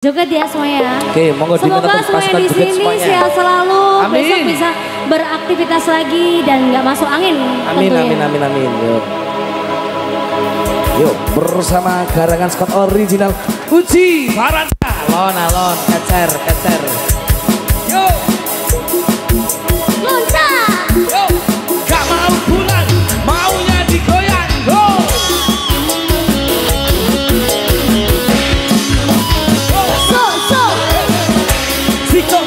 Joget ya semuanya. Oke, monggo semoga semuanya di sini sehat selalu. Amin. Besok bisa beraktivitas lagi dan nggak masuk angin. Amin, tentunya. Amin. Yuk bersama garangan Scott original Uci Faranta. Alon, kecer. Yuk. Loncat. Yuk. Gak mau pulang, maunya digoyang. Go. Sikok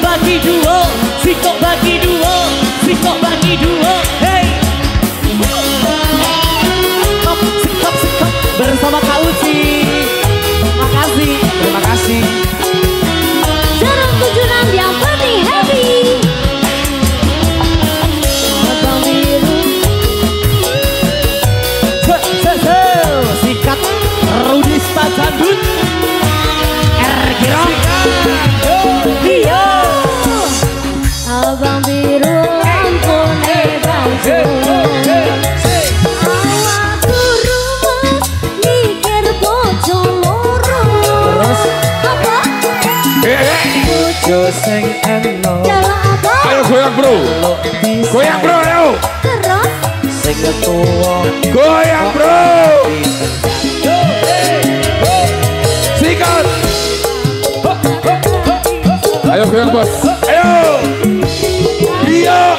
bagi duo, hey. Sikok bersama Kak Uci. Makasih. Terima kasih. Jarum 76 yang paling happy. Abang biru. Sikat Rudista Jandut. Girong. Iya. Abang biru. Sing eno. Ayo goyang bro. Goyang bro ayo. Terus. Sing ketua. Goyang bro. Sikat. Ayo goyang bos. Ayo. Iya.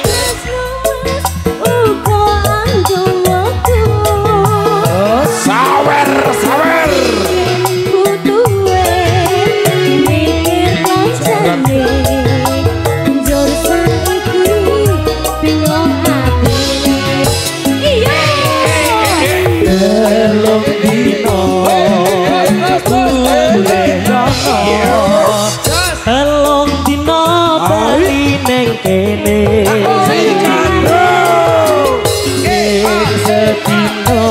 Sawer. Elong dino bali neng kene. Ing sedino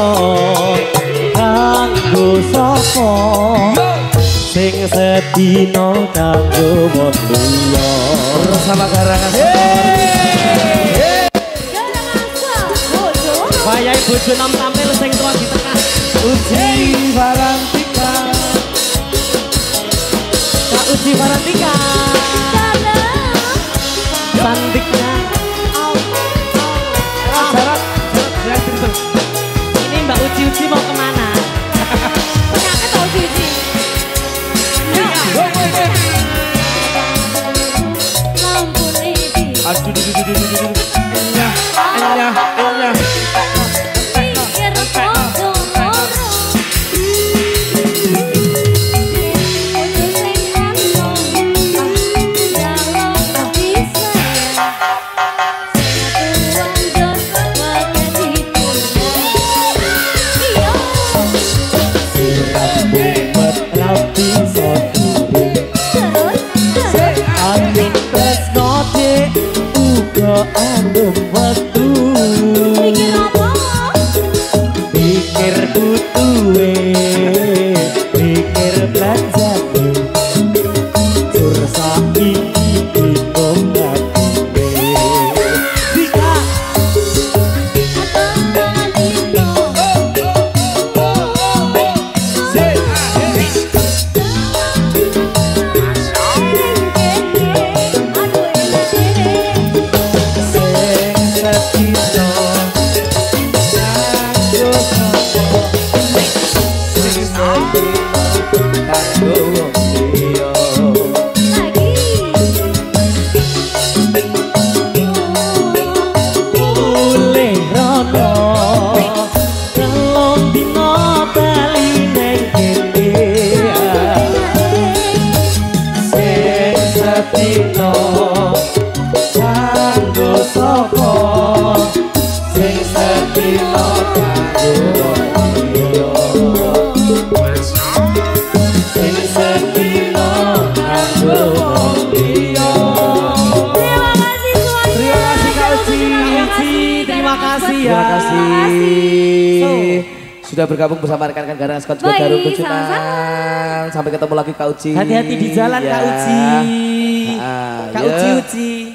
kanggo sapa? Sing sedino kanggo wong liya. Bersama garangan Wayahe bojo nom tampil sing tuwa ditekan. Uci Farantika. Kak Uci Farantika. Cantiknya. Ini Mbak Uci mau kemana? Penyakit tau Uci. Lampu ini. Aduh. Andum waktu Pikir apa? Pikir butuhe Pikir belanjane Sur saiki bingung ngatine Sika Abang Alino. Terima kasih. Sudah bergabung bersama rekan-rekan garangan Scott juga Jarum 76. Sampai ketemu lagi Kak Uci. Hati-hati di jalan Kak Uci. Kak Uci.